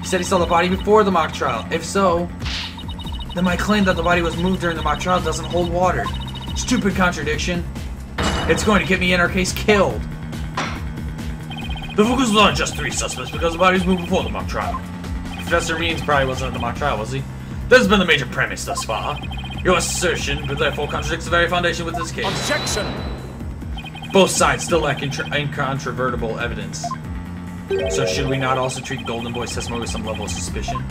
He said he saw the body before the mock trial. If so, then my claim that the body was moved during the mock trial doesn't hold water. Stupid contradiction. It's going to get me in our case killed. The focus was on just 3 suspects because the body was moved before the mock trial. Professor Means probably wasn't at the mock trial, was he? This has been the major premise thus far. Your assertion, but therefore contradicts the very foundation with this case. Objection! Both sides still lack incontrovertible evidence. So should we not also treat Golden Boy's testimony with some level of suspicion?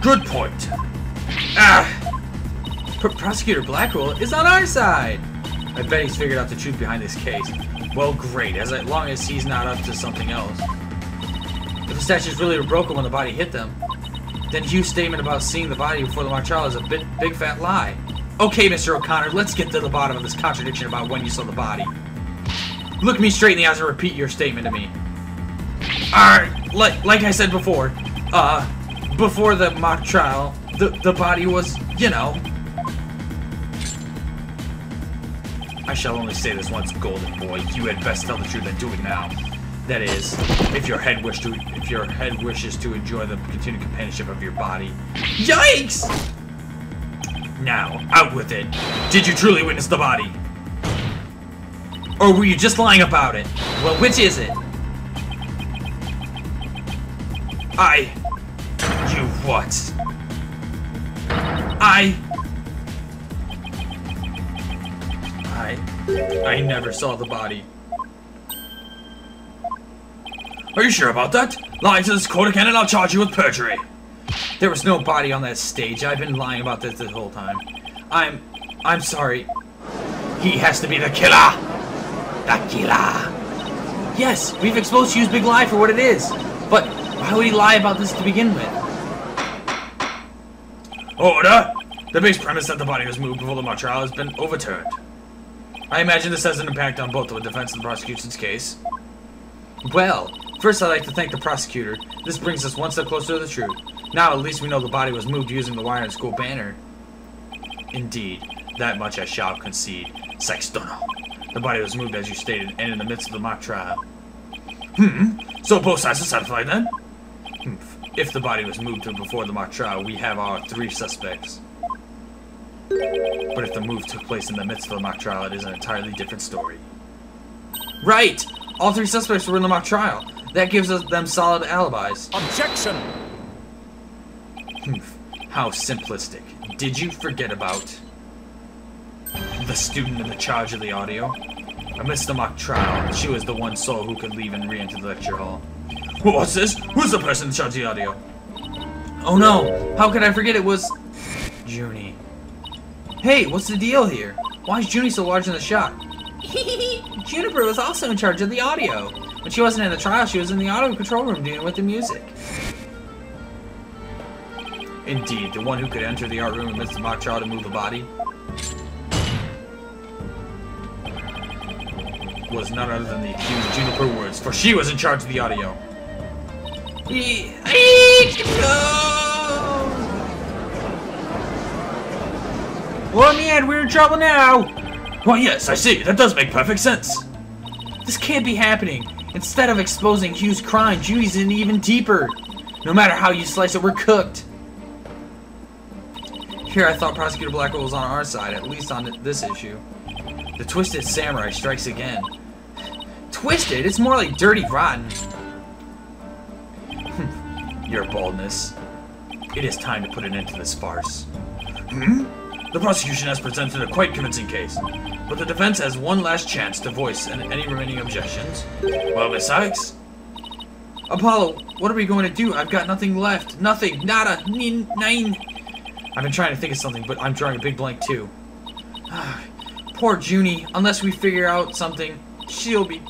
Good point. Prosecutor Blackwell is on our side. I bet he's figured out the truth behind this case. Well, great, as long as he's not up to something else. If the statues really were broken when the body hit them, then Hugh's statement about seeing the body before the mock trial is a big fat lie. Okay, Mr. O'Connor, let's get to the bottom of this contradiction about when you saw the body. Look me straight in the eyes and repeat your statement to me. Alright, like I said before, before the mock trial, the body was, you know... I shall only say this once, Golden Boy. You had best tell the truth and do it now. That is, if your head wishes to enjoy the continued companionship of your body. Yikes! Now, out with it. Did you truly witness the body? Or were you just lying about it? Well, which is it? You what? I never saw the body. Are you sure about that? Lying to this court again and I'll charge you with perjury. There was no body on that stage. I've been lying about this whole time. I'm sorry. He has to be the killer! The killer! Yes, we've exposed Hugh's big lie for what it is. But why would he lie about this to begin with? Order! The base premise that the body was moved before the mock trial has been overturned. I imagine this has an impact on both the defense and the prosecution's case. Well, first I'd like to thank the prosecutor. This brings us one step closer to the truth. Now at least we know the body was moved using the wire and school banner. Indeed, that much I shall concede. Sextono. The body was moved as you stated, and in the midst of the mock trial. So both sides are satisfied then? If the body was moved to before the mock trial, we have our 3 suspects. But if the move took place in the midst of the mock trial, it is an entirely different story. Right! All 3 suspects were in the mock trial. That gives them solid alibis. Objection! How simplistic. Did you forget about the student in the charge of the audio? Amidst the mock trial, she was the one soul who could leave and re-enter the lecture hall. What's this? Who's the person in charge of the audio? Oh no! How could I forget it was... Junie. Hey, what's the deal here? Why is Junie so large in the shot? Juniper was also in charge of the audio. When she wasn't in the trial, she was in the audio control room dealing with the music. Indeed, the one who could enter the art room amidst the mock trial to move the body was none other than the accused Juniper Woods, for she was in charge of the audio. Oh man, we're in trouble now! Well, yes, I see. That does make perfect sense. This can't be happening. Instead of exposing Hugh's crime, Junie's in even deeper. No matter how you slice it, we're cooked. Here, I thought Prosecutor Blackwell was on our side, at least on this issue. The Twisted Samurai strikes again. Twisted? It's more like dirty rotten. Your boldness. It is time to put an end to this farce. The prosecution has presented a quite convincing case, but the defense has one last chance to voice any remaining objections. Well, Miss Sykes? Apollo, what are we going to do? I've got nothing left. Nothing. Nada. Nine. I've been trying to think of something, but I'm drawing a big blank too. Poor Junie. Unless we figure out something, she'll be...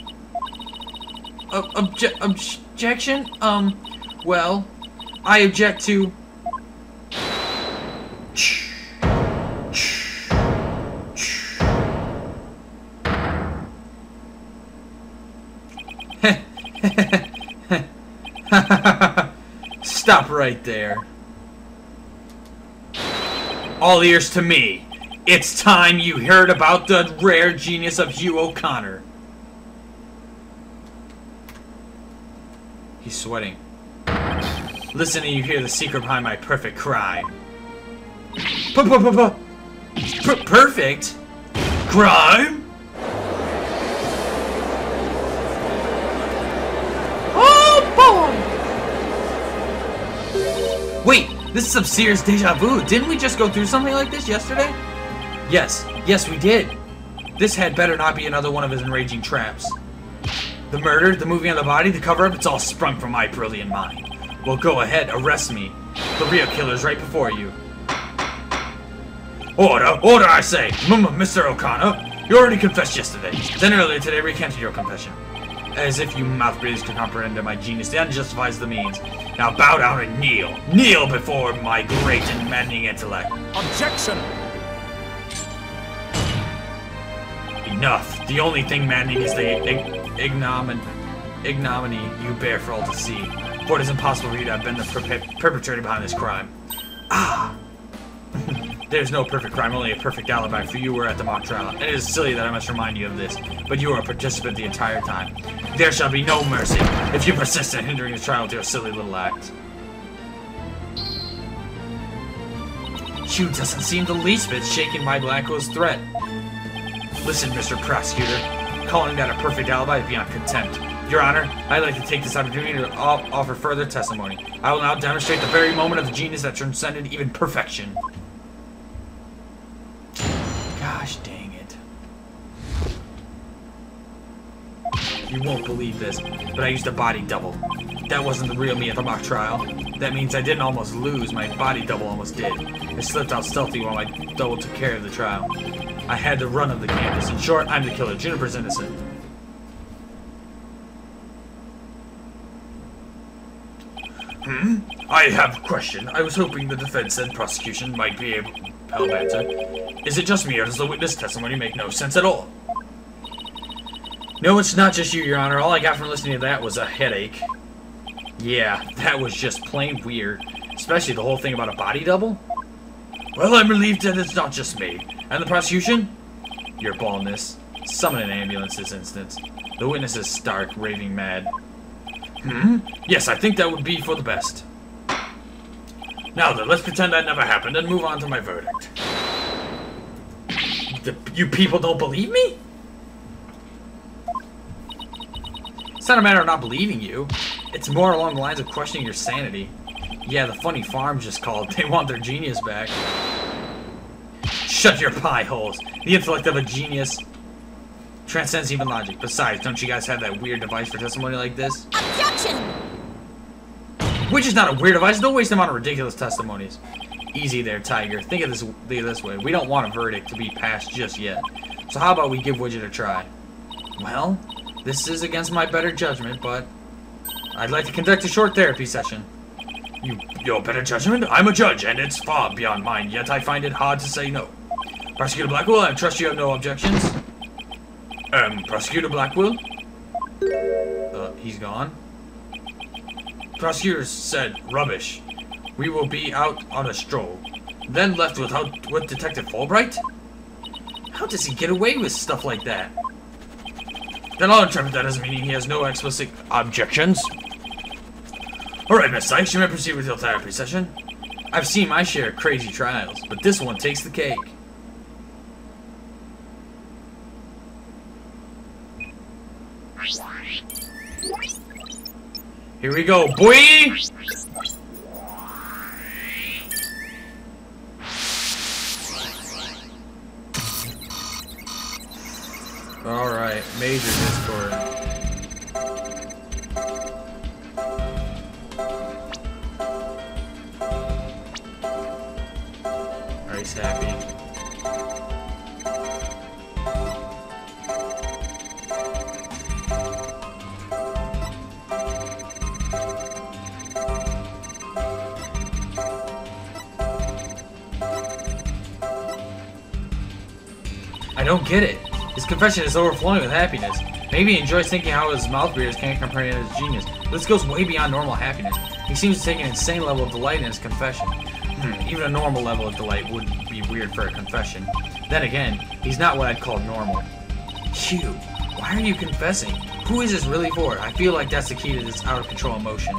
Objection? Well, I object to... Stop right there. All ears to me. It's time you heard about the rare genius of Hugh O'Connor. He's sweating. Listen and you hear the secret behind my perfect crime. Perfect? Crime? Wait, this is some serious deja vu. Didn't we just go through something like this yesterday? Yes, we did. This had better not be another one of his enraging traps. The murder, the moving on the body, the cover-up, it's all sprung from my brilliant mind. Well, go ahead, arrest me. The real killer's right before you. Order, I say! Mr. O'Connor, you already confessed yesterday. Then earlier today recanted your confession. As if you mouth breathers could comprehend my genius, the end justifies the means. Now bow down and kneel. Kneel before my great and maddening intellect. Objection! Enough. The only thing maddening is the ignominy you bear for all to see. For it is impossible for you to have been the perpetrator behind this crime. Ah! There's no perfect crime, only a perfect alibi, for you were at the mock trial. And it is silly that I must remind you of this, but you were a participant the entire time. There shall be no mercy if you persist in hindering the trial with your silly little act. Hugh doesn't seem the least bit shaken by Blackwell's threat. Listen, Mr. Prosecutor, calling that a perfect alibi is beyond contempt. Your Honor, I'd like to take this opportunity to offer further testimony. I will now demonstrate the very moment of the genius that transcended even perfection. Gosh dang it. You won't believe this, but I used a body double. That wasn't the real me at the mock trial. That means I didn't almost lose, my body double almost did. I slipped out stealthy while my double took care of the trial. I had the run of the campus. In short, I'm the killer. Juniper's innocent. I have a question. I was hoping the defense and prosecution might be able to help answer. Is it just me, or does the witness testimony make no sense at all? No, it's not just you, Your Honor. All I got from listening to that was a headache. Yeah, that was just plain weird. Especially the whole thing about a body double. Well, I'm relieved that it's not just me. And the prosecution? Your baldness. Summon an ambulance this instance. The witness is stark, raving mad. Yes, I think that would be for the best. Now then, let's pretend that never happened and move on to my verdict. You people don't believe me? It's not a matter of not believing you. It's more along the lines of questioning your sanity. Yeah, the funny farm just called. They want their genius back. Shut your pie holes. The intellect of a genius transcends even logic. Besides, don't you guys have that weird device for testimony like this? Objection! Which is not a weird device. Don't waste them on ridiculous testimonies. Easy there, Tiger. Think of this way. We don't want a verdict to be passed just yet. So how about we give Widget a try? Well, this is against my better judgment, but I'd like to conduct a short therapy session. Your better judgment? I'm a judge, and it's far beyond mine, yet I find it hard to say no. Prosecutor Blackwell, I trust you have no objections. Prosecutor Blackwell? He's gone. Prosecutor said, rubbish. We will be out on a stroll. Then left with Detective Fulbright? How does he get away with stuff like that? Then I'll interpret that as meaning he has no explicit objections. Alright, Miss Sykes, you may proceed with your therapy session. I've seen my share of crazy trials, but this one takes the cake. Here we go, boy! Alright, major discord. Alright, he's happy. I don't get it. His confession is overflowing with happiness. Maybe he enjoys thinking how his mouth breathers can't comprehend his genius. This goes way beyond normal happiness. He seems to take an insane level of delight in his confession. Even a normal level of delight would be weird for a confession. Then again, he's not what I'd call normal. Hugh, why are you confessing? Who is this really for? I feel like that's the key to this out-of-control emotion.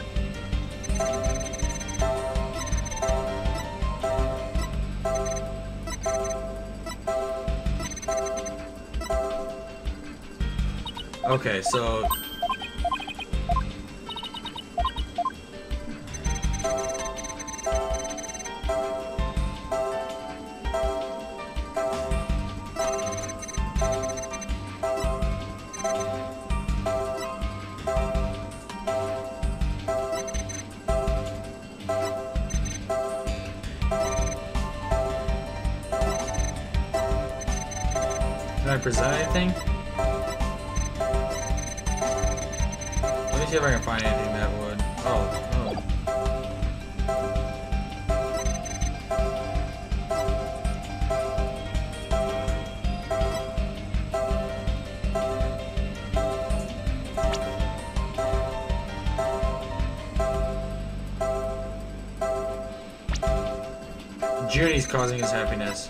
Okay, so... Can I present anything? Let me see if I can find anything that would. Oh. Junie's causing his happiness.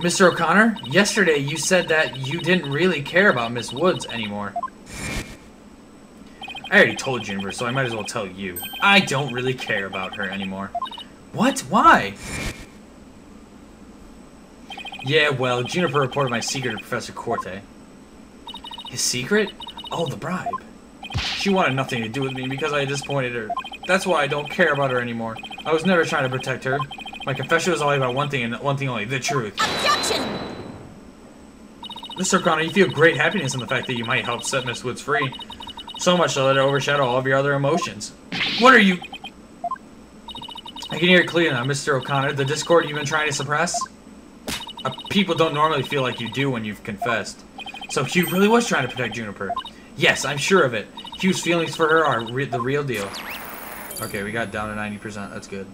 Mr. O'Connor, yesterday you said that you didn't really care about Miss Woods anymore. I already told Juniper, so I might as well tell you. I don't really care about her anymore. What? Why? Yeah, well, Juniper reported my secret to Professor Corte. His secret? Oh, the bribe. She wanted nothing to do with me because I disappointed her. That's why I don't care about her anymore. I was never trying to protect her. My confession was only about one thing and one thing only, the truth. Objection! Mr. O'Connor, you feel great happiness in the fact that you might help set Miss Woods free. So much so that it overshadow all of your other emotions. What are you... I can hear it clearly now, Mr. O'Connor. The discord you've been trying to suppress? People don't normally feel like you do when you've confessed. So Hugh really was trying to protect Juniper. Yes, I'm sure of it. Hugh's feelings for her are the real deal. Okay, we got down to 90%. That's good.